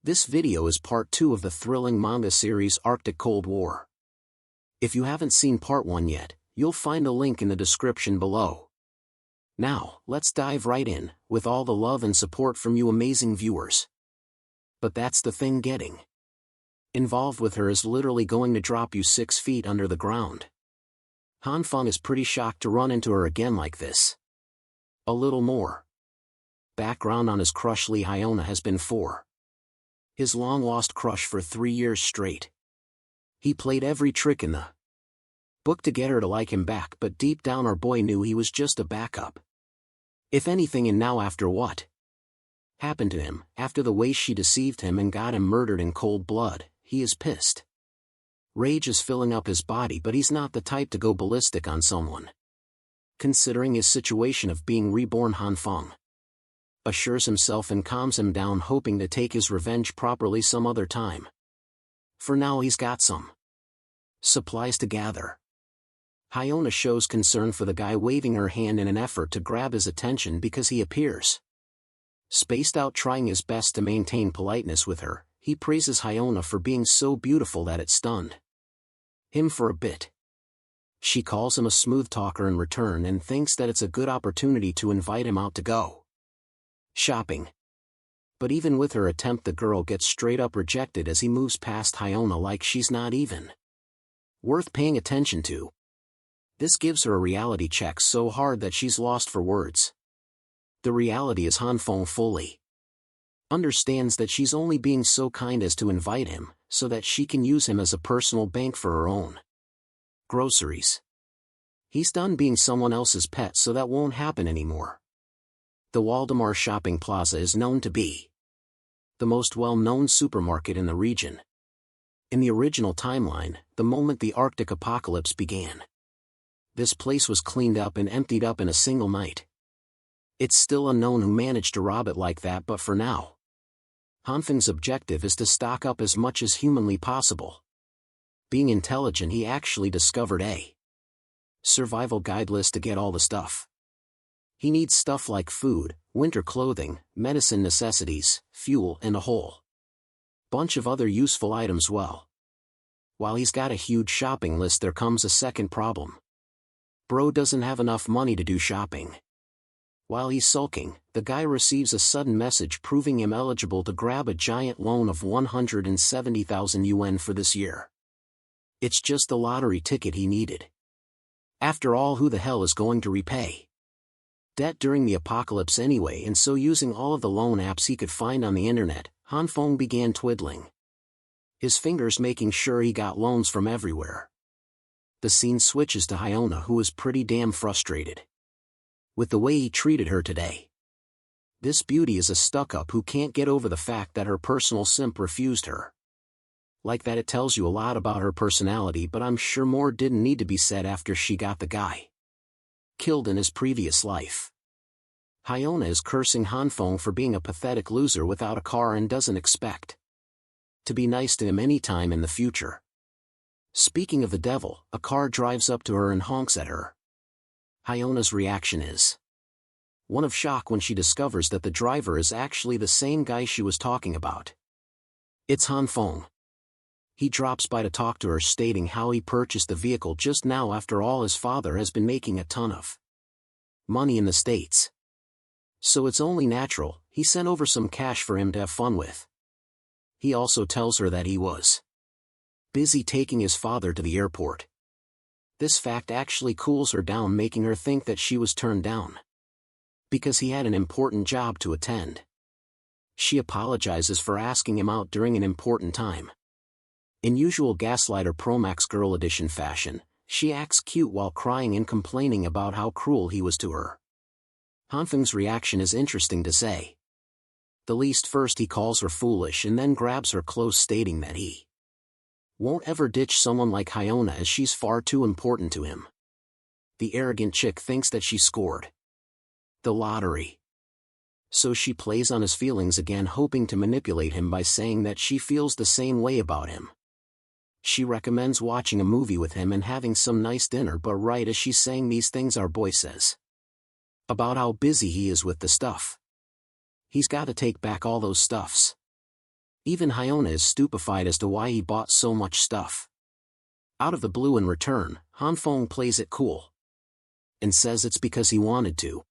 This video is part 2 of the thrilling manga series Arctic Cold War. If you haven't seen part 1 yet, you'll find a link in the description below. Now, let's dive right in, with all the love and support from you amazing viewers. But that's the thing, getting involved with her is literally going to drop you 6 feet under the ground. Hanfang is pretty shocked to run into her again like this. A little more background on his crush Hyiona has been his long-lost crush for 3 years straight. He played every trick in the book to get her to like him back, but deep down our boy knew he was just a backup. If anything, and now after what happened to him, after the way she deceived him and got him murdered in cold blood, he is pissed. Rage is filling up his body, but he's not the type to go ballistic on someone. Considering his situation of being reborn, Hanfang assures himself and calms him down, hoping to take his revenge properly some other time. For now he's got some supplies to gather. Hyiona shows concern for the guy waving her hand in an effort to grab his attention because he appears spaced out. Trying his best to maintain politeness with her, he praises Hyiona for being so beautiful that it stunned him for a bit. She calls him a smooth talker in return and thinks that it's a good opportunity to invite him out to go shopping. But even with her attempt, the girl gets straight up rejected as he moves past Hyiona like she's not even worth paying attention to. This gives her a reality check so hard that she's lost for words. The reality is Hanfang fully understands that she's only being so kind as to invite him, so that she can use him as a personal bank for her own groceries. He's done being someone else's pet, so that won't happen anymore. The Waldemar Shopping Plaza is known to be the most well-known supermarket in the region. In the original timeline, the moment the Arctic apocalypse began, this place was cleaned up and emptied up in a single night. It's still unknown who managed to rob it like that, but for now, Hanfang's objective is to stock up as much as humanly possible. Being intelligent, he actually discovered a survival guide list to get all the stuff he needs, stuff like food, winter clothing, medicine necessities, fuel, and a whole bunch of other useful items. Well, while he's got a huge shopping list, there comes a second problem. Bro doesn't have enough money to do shopping. While he's sulking, the guy receives a sudden message proving him eligible to grab a giant loan of 170,000 yuan for this year. It's just the lottery ticket he needed. After all, who the hell is going to repay debt during the apocalypse anyway? And so, using all of the loan apps he could find on the internet, Hanfang began twiddling his fingers, making sure he got loans from everywhere. The scene switches to Hyiona, who is pretty damn frustrated with the way he treated her today. This beauty is a stuck-up who can't get over the fact that her personal simp refused her. Like that, it tells you a lot about her personality, but I'm sure more didn't need to be said after she got the guy killed in his previous life. Hyiona is cursing Hanfang for being a pathetic loser without a car and doesn't expect to be nice to him anytime in the future. Speaking of the devil, a car drives up to her and honks at her. Hyona's reaction is one of shock when she discovers that the driver is actually the same guy she was talking about. It's Hanfang. He drops by to talk to her, stating how he purchased the vehicle just now. After all, his father has been making a ton of money in the States, so it's only natural he sent over some cash for him to have fun with. He also tells her that he was busy taking his father to the airport. This fact actually cools her down, making her think that she was turned down because he had an important job to attend. She apologizes for asking him out during an important time. In usual Gaslighter Pro Max Girl Edition fashion, she acts cute while crying and complaining about how cruel he was to her. Hanfang's reaction is interesting to say the least. First he calls her foolish and then grabs her close, stating that he won't ever ditch someone like Hyiona as she's far too important to him. The arrogant chick thinks that she scored the lottery, so she plays on his feelings again, hoping to manipulate him by saying that she feels the same way about him. She recommends watching a movie with him and having some nice dinner, but right as she's saying these things, our boy says about how busy he is with the stuff he's got to take back all those stuffs Even Hyiona is stupefied as to why he bought so much stuff. Out of the blue in return, Hanfang plays it cool and says it's because he wanted to.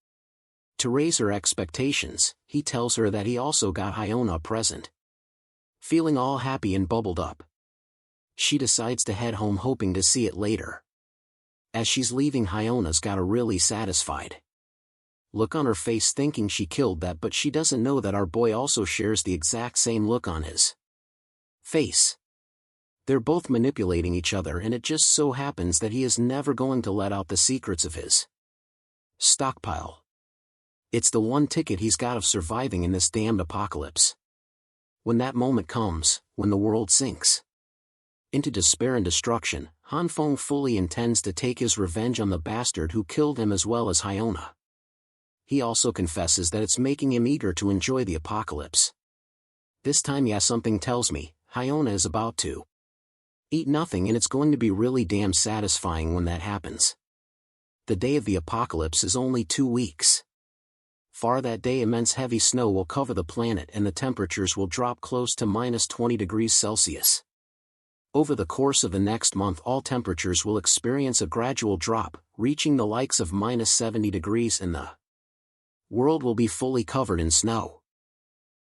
To raise her expectations, he tells her that he also got Hyiona a present. Feeling all happy and bubbled up, she decides to head home hoping to see it later. As she's leaving, Hyona's got a really satisfied look on her face thinking she killed that, but she doesn't know that our boy also shares the exact same look on his face. They're both manipulating each other, and it just so happens that he is never going to let out the secrets of his stockpile. It's the one ticket he's got of surviving in this damned apocalypse. When that moment comes, when the world sinks into despair and destruction, Hanfang fully intends to take his revenge on the bastard who killed him as well as Hyiona. He also confesses that it's making him eager to enjoy the apocalypse. This time, yeah, something tells me, Hyiona is about to eat nothing, and it's going to be really damn satisfying when that happens. The day of the apocalypse is only 2 weeks. Far that day, immense heavy snow will cover the planet and the temperatures will drop close to -20 degrees Celsius. Over the course of the next month, all temperatures will experience a gradual drop, reaching the likes of -70 degrees, and the world will be fully covered in snow.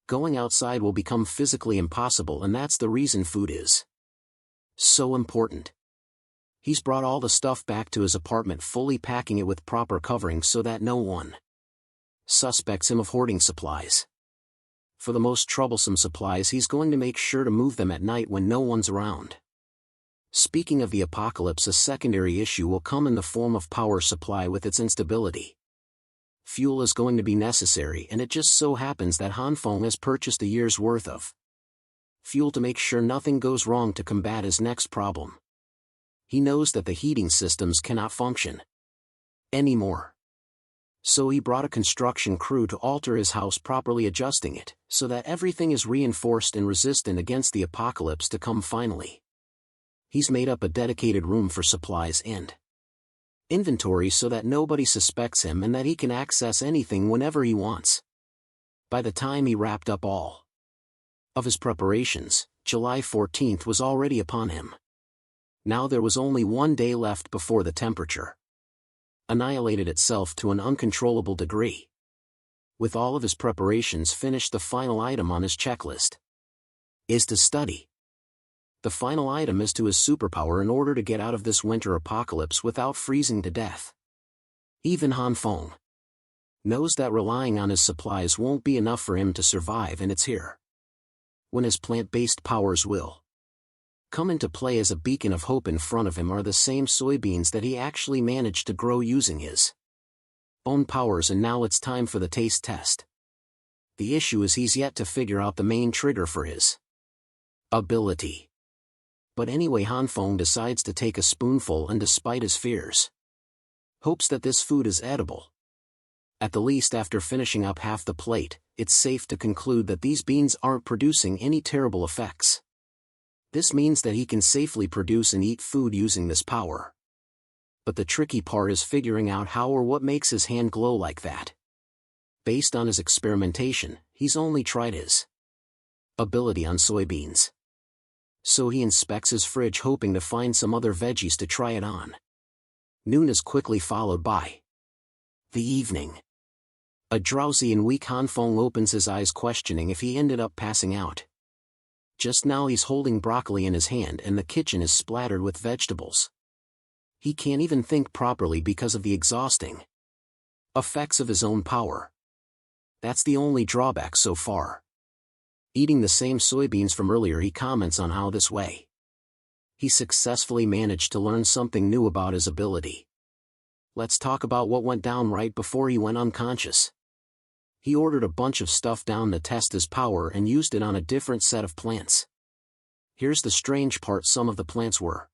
Going outside will become physically impossible, and that's the reason food is so important. He's brought all the stuff back to his apartment, fully packing it with proper covering so that no one suspects him of hoarding supplies. For the most troublesome supplies, he's going to make sure to move them at night when no one's around. Speaking of the apocalypse, a secondary issue will come in the form of power supply with its instability. Fuel is going to be necessary, and it just so happens that Hanfang has purchased a year's worth of fuel to make sure nothing goes wrong to combat his next problem. He knows that the heating systems cannot function anymore. So he brought a construction crew to alter his house, properly adjusting it, so that everything is reinforced and resistant against the apocalypse to come finally. He's made up a dedicated room for supplies and inventory so that nobody suspects him and that he can access anything whenever he wants. By the time he wrapped up all of his preparations, July 14th was already upon him. Now there was only 1 day left before the temperature annihilated itself to an uncontrollable degree. With all of his preparations finished, the final item on his checklist is to study. The final item is to his superpower in order to get out of this winter apocalypse without freezing to death. Even Hanfang knows that relying on his supplies won't be enough for him to survive, and it's here when his plant-based powers will come into play. As a beacon of hope in front of him are the same soybeans that he actually managed to grow using his own powers, and now it's time for the taste test. The issue is he's yet to figure out the main trigger for his ability. But anyway, Hanfang decides to take a spoonful and, despite his fears, hopes that this food is edible. At the least, after finishing up half the plate, it's safe to conclude that these beans aren't producing any terrible effects. This means that he can safely produce and eat food using this power. But the tricky part is figuring out how or what makes his hand glow like that. Based on his experimentation, he's only tried his ability on soybeans. So he inspects his fridge hoping to find some other veggies to try it on. Noon is quickly followed by the evening. A drowsy and weak Hanfang opens his eyes, questioning if he ended up passing out. Just now he's holding broccoli in his hand and the kitchen is splattered with vegetables. He can't even think properly because of the exhausting effects of his own power. That's the only drawback so far. Eating the same soybeans from earlier, he comments on how this way he successfully managed to learn something new about his ability. Let's talk about what went down right before he went unconscious. He ordered a bunch of stuff down to test his power and used it on a different set of plants. Here's the strange part: some of the plants were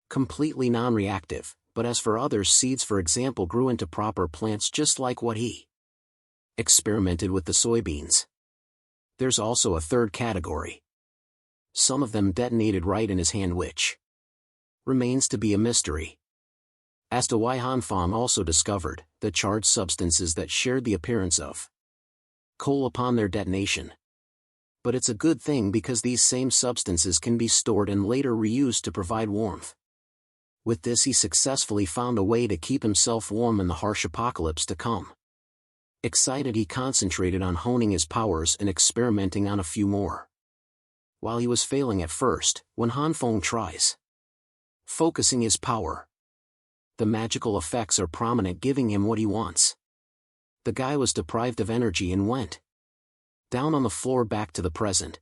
completely non-reactive, but as for others, seeds for example, grew into proper plants just like what he experimented with the soybeans. There's also a third category. Some of them detonated right in his hand, which remains to be a mystery. As to why, Hanfang also discovered the charged substances that shared the appearance of coal upon their detonation. But it's a good thing because these same substances can be stored and later reused to provide warmth. With this he successfully found a way to keep himself warm in the harsh apocalypse to come. Excited, he concentrated on honing his powers and experimenting on a few more. While he was failing at first, when Hanfang tries focusing his power, the magical effects are prominent, giving him what he wants. The guy was deprived of energy and went down on the floor back to the present.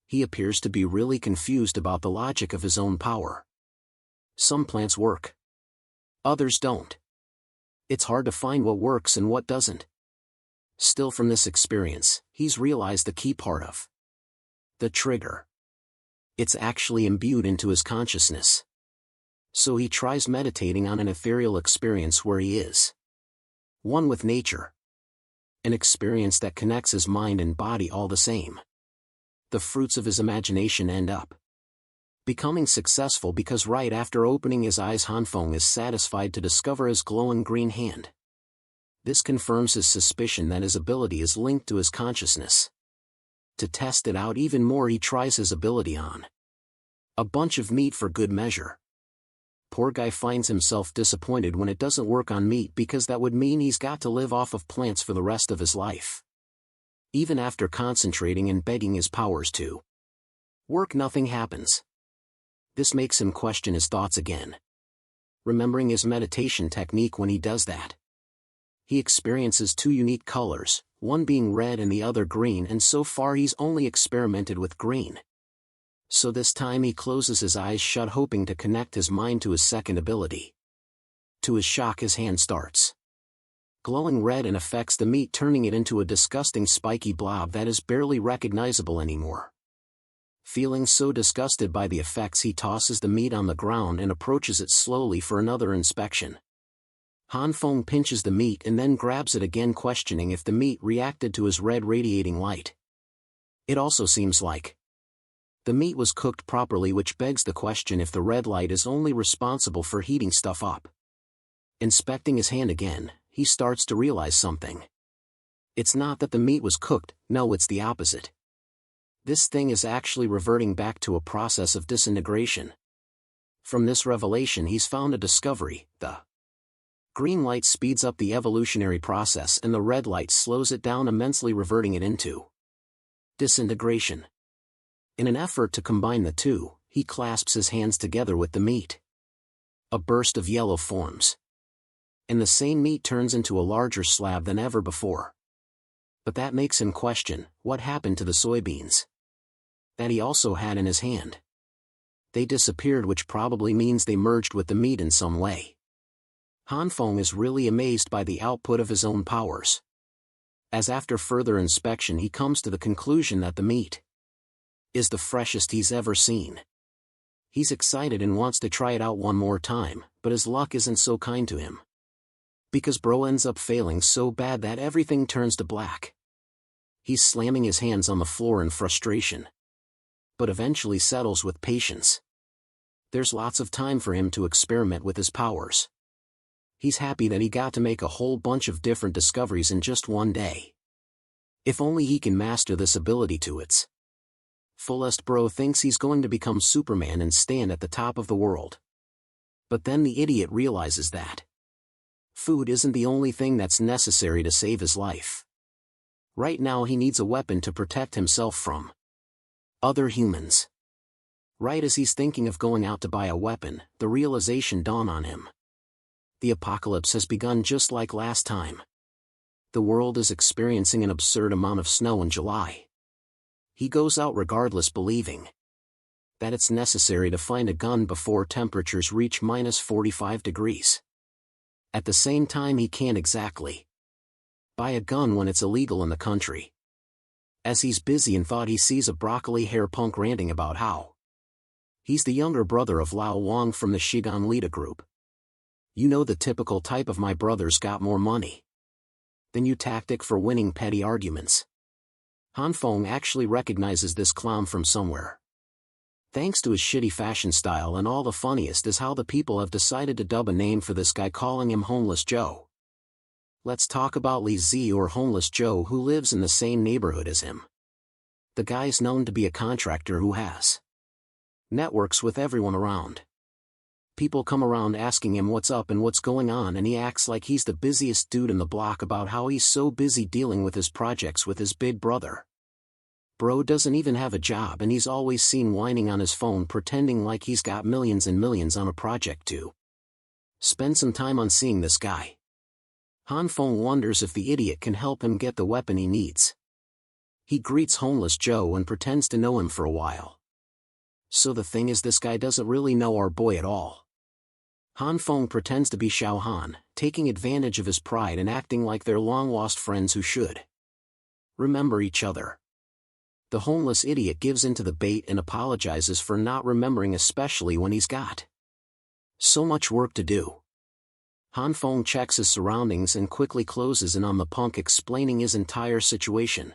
He appears to be really confused about the logic of his own power. Some plants work. Others don't. It's hard to find what works and what doesn't. Still, from this experience, he's realized the key part of the trigger. It's actually imbued into his consciousness. So he tries meditating on an ethereal experience where he is one with nature. An experience that connects his mind and body all the same. The fruits of his imagination end up becoming successful because right after opening his eyes, Hanfang is satisfied to discover his glowing green hand. This confirms his suspicion that his ability is linked to his consciousness. To test it out even more, he tries his ability on a bunch of meat for good measure. Poor guy finds himself disappointed when it doesn't work on meat because that would mean he's got to live off of plants for the rest of his life. Even after concentrating and begging his powers to work, nothing happens. This makes him question his thoughts again. Remembering his meditation technique, when he does that, he experiences two unique colors, one being red and the other green, and so far he's only experimented with green. So this time he closes his eyes shut, hoping to connect his mind to his second ability. To his shock, his hand starts glowing red and affects the meat, turning it into a disgusting spiky blob that is barely recognizable anymore. Feeling so disgusted by the effects, he tosses the meat on the ground and approaches it slowly for another inspection. Hanfang pinches the meat and then grabs it again, questioning if the meat reacted to his red radiating light. It also seems like the meat was cooked properly, which begs the question if the red light is only responsible for heating stuff up. Inspecting his hand again, he starts to realize something. It's not that the meat was cooked, no, it's the opposite. This thing is actually reverting back to a process of disintegration. From this revelation he's found a discovery: the green light speeds up the evolutionary process and the red light slows it down immensely, reverting it into disintegration. In an effort to combine the two, he clasps his hands together with the meat. A burst of yellow forms, and the same meat turns into a larger slab than ever before. But that makes him question what happened to the soybeans that he also had in his hand. They disappeared, which probably means they merged with the meat in some way. Hanfang is really amazed by the output of his own powers, as after further inspection he comes to the conclusion that the meat is the freshest he's ever seen. He's excited and wants to try it out one more time, but his luck isn't so kind to him. Because bro ends up failing so bad that everything turns to black. He's slamming his hands on the floor in frustration, but eventually settles with patience. There's lots of time for him to experiment with his powers. He's happy that he got to make a whole bunch of different discoveries in just one day. If only he can master this ability to its fullest, bro thinks he's going to become Superman and stand at the top of the world. But then the idiot realizes that food isn't the only thing that's necessary to save his life. Right now he needs a weapon to protect himself from other humans. Right as he's thinking of going out to buy a weapon, the realization dawns on him. The apocalypse has begun just like last time. The world is experiencing an absurd amount of snow in July. He goes out regardless, believing that it's necessary to find a gun before temperatures reach -45 degrees. At the same time, he can't exactly buy a gun when it's illegal in the country. As he's busy in thought, he sees a broccoli hair punk ranting about how he's the younger brother of Lao Wang from the Shigan Lita group. You know, the typical type of "my brother's got more money than you" tactic for winning petty arguments. Hanfang actually recognizes this clown from somewhere. Thanks to his shitty fashion style, and all the funniest is how the people have decided to dub a name for this guy, calling him Homeless Joe. Let's talk about Li Z, or Homeless Joe, who lives in the same neighborhood as him. The guy's known to be a contractor who has networks with everyone around. People come around asking him what's up and what's going on, and he acts like he's the busiest dude in the block about how he's so busy dealing with his projects with his big brother. Bro doesn't even have a job, and he's always seen whining on his phone pretending like he's got millions and millions on a project to spend some time on seeing this guy. Hanfang wonders if the idiot can help him get the weapon he needs. He greets homeless Joe and pretends to know him for a while. So the thing is, this guy doesn't really know our boy at all. Hanfang pretends to be Xiao Han, taking advantage of his pride and acting like they're long-lost friends who should remember each other. The homeless idiot gives into the bait and apologizes for not remembering, especially when he's got so much work to do. Hanfang checks his surroundings and quickly closes in on the punk, explaining his entire situation.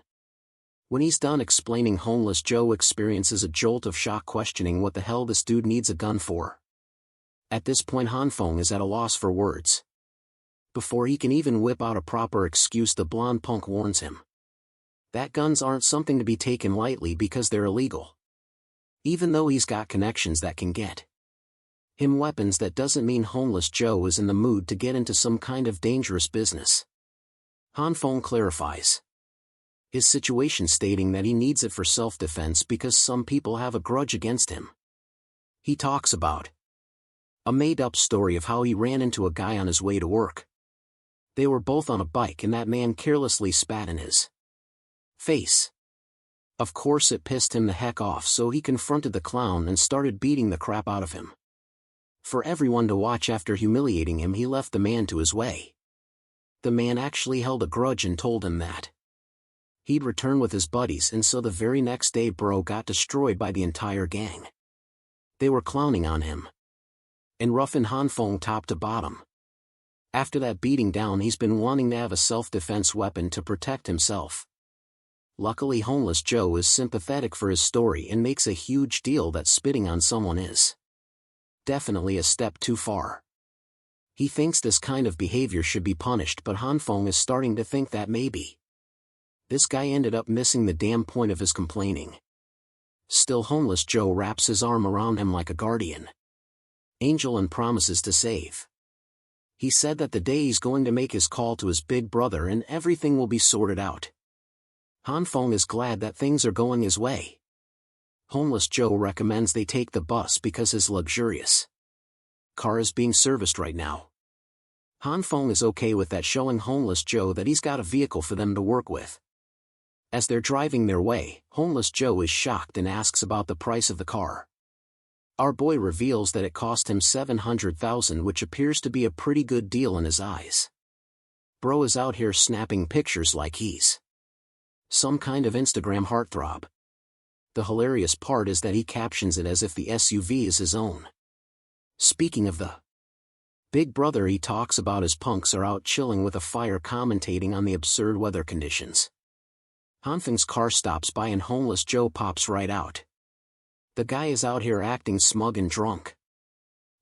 When he's done explaining, homeless Joe experiences a jolt of shock, questioning what the hell this dude needs a gun for. At this point, Hanfang is at a loss for words. Before he can even whip out a proper excuse, the blonde punk warns him that guns aren't something to be taken lightly because they're illegal. Even though he's got connections that can get him weapons, that doesn't mean homeless Joe is in the mood to get into some kind of dangerous business. Hanfang clarifies his situation, stating that he needs it for self-defense because some people have a grudge against him. He talks about a made-up story of how he ran into a guy on his way to work. They were both on a bike and that man carelessly spat in his face. Of course it pissed him the heck off, so he confronted the clown and started beating the crap out of him. For everyone to watch, after humiliating him, he left the man to his way. The man actually held a grudge and told him that he'd return with his buddies, and so the very next day bro got destroyed by the entire gang. They were clowning on him and roughing Hanfang top to bottom. After that beating down, he's been wanting to have a self-defense weapon to protect himself. Luckily, homeless Joe is sympathetic for his story and makes a huge deal that spitting on someone is definitely a step too far. He thinks this kind of behavior should be punished, but Hanfang is starting to think that maybe this guy ended up missing the damn point of his complaining. Still, homeless Joe wraps his arm around him like a guardian angel and promises to save. He said that the day he's going to make his call to his big brother and everything will be sorted out. Hanfang is glad that things are going his way. Homeless Joe recommends they take the bus because his luxurious car is being serviced right now. Hanfang is okay with that, showing homeless Joe that he's got a vehicle for them to work with. As they're driving their way, homeless Joe is shocked and asks about the price of the car. Our boy reveals that it cost him $700,000, which appears to be a pretty good deal in his eyes. Bro is out here snapping pictures like he's some kind of Instagram heartthrob. The hilarious part is that he captions it as if the SUV is his own. Speaking of the big brother, he talks about his punks are out chilling with a fire, commentating on the absurd weather conditions. Hanfang's car stops by and homeless Joe pops right out. The guy is out here acting smug and drunk.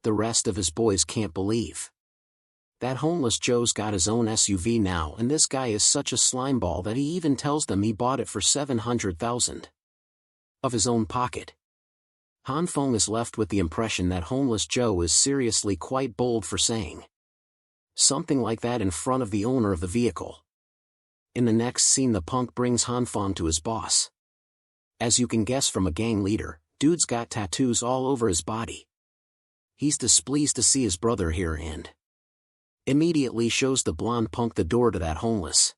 The rest of his boys can't believe that homeless Joe's got his own SUV now, and this guy is such a slimeball that he even tells them he bought it for $700,000 of his own pocket. Hanfang is left with the impression that homeless Joe is seriously quite bold for saying something like that in front of the owner of the vehicle. In the next scene, the punk brings Hanfang to his boss. As you can guess from a gang leader, dude's got tattoos all over his body. He's displeased to see his brother here and immediately shows the blonde punk the door to that homeless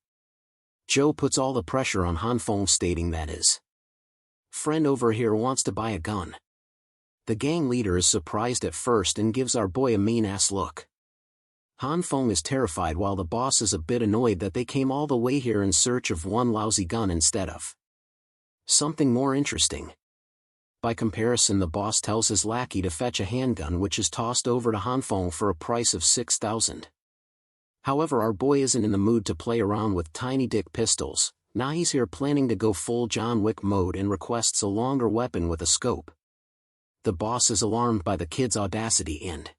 Joe. Puts all the pressure on Hanfang, stating that his friend over here wants to buy a gun. The gang leader is surprised at first and gives our boy a mean-ass look. Hanfang is terrified, while the boss is a bit annoyed that they came all the way here in search of one lousy gun instead of something more interesting. By comparison, the boss tells his lackey to fetch a handgun, which is tossed over to Hanfang for a price of $6,000. However, our boy isn't in the mood to play around with tiny dick pistols. Now he's here planning to go full John Wick mode and requests a longer weapon with a scope. The boss is alarmed by the kid's audacity and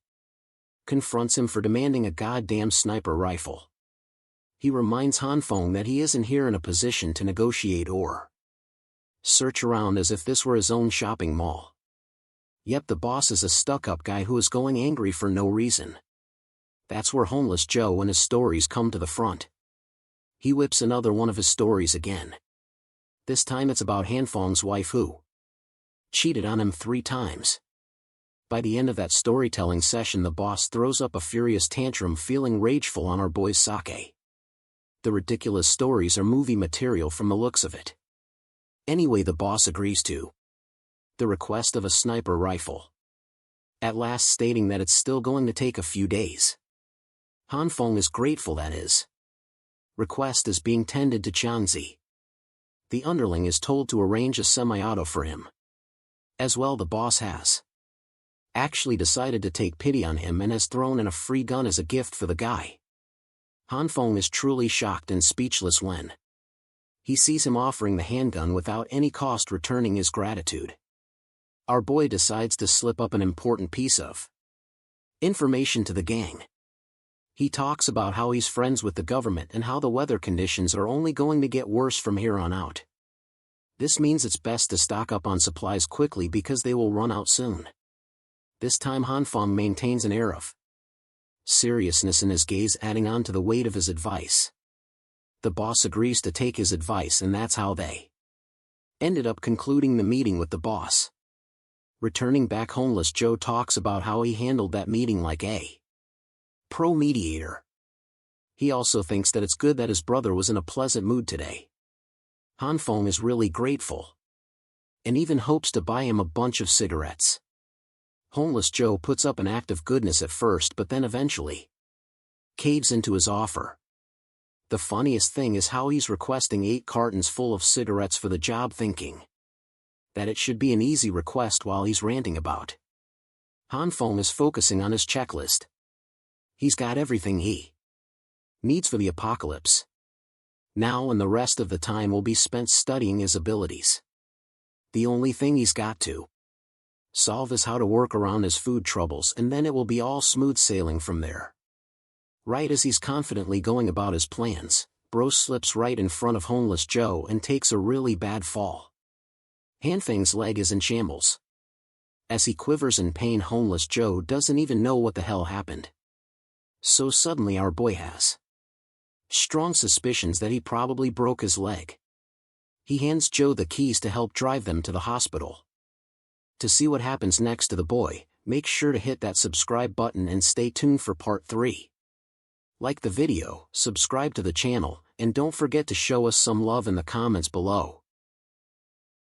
confronts him for demanding a goddamn sniper rifle. He reminds Hanfang that he isn't here in a position to negotiate or Search around as if this were his own shopping mall. Yep, the boss is a stuck-up guy who is going angry for no reason. That's where Homeless Joe and his stories come to the front. He whips another one of his stories again. This time it's about Hanfang's wife who cheated on him 3 times. By the end of that storytelling session, the boss throws up a furious tantrum, feeling rageful on our boy's sake. The ridiculous stories are movie material from the looks of it. Anyway, the boss agrees to the request of a sniper rifle, at last stating that it's still going to take a few days. Hanfang is grateful that his request is being tended to Chanzi. The underling is told to arrange a semi-auto for him. As well, the boss has actually decided to take pity on him and has thrown in a free gun as a gift for the guy. Hanfang is truly shocked and speechless when he sees him offering the handgun without any cost, returning his gratitude. Our boy decides to slip up an important piece of information to the gang. He talks about how he's friends with the government and how the weather conditions are only going to get worse from here on out. This means it's best to stock up on supplies quickly because they will run out soon. This time Hanfang maintains an air of seriousness in his gaze, adding on to the weight of his advice. The boss agrees to take his advice, and that's how they ended up concluding the meeting with the boss. Returning back, Homeless Joe talks about how he handled that meeting like a pro mediator. He also thinks that it's good that his brother was in a pleasant mood today. Hanfang is really grateful and even hopes to buy him a bunch of cigarettes. Homeless Joe puts up an act of goodness at first, but then eventually caves into his offer. The funniest thing is how he's requesting 8 cartons full of cigarettes for the job, thinking that it should be an easy request while he's ranting about Hanfang is focusing on his checklist. He's got everything he needs for the apocalypse now, and the rest of the time will be spent studying his abilities. The only thing he's got to solve is how to work around his food troubles, and then it will be all smooth sailing from there. Right as he's confidently going about his plans, Bro slips right in front of Homeless Joe and takes a really bad fall. Hanfang's leg is in shambles. As he quivers in pain, Homeless Joe doesn't even know what the hell happened. So suddenly our boy has strong suspicions that he probably broke his leg. He hands Joe the keys to help drive them to the hospital. To see what happens next to the boy, make sure to hit that subscribe button and stay tuned for part 3. Like the video, subscribe to the channel, and don't forget to show us some love in the comments below.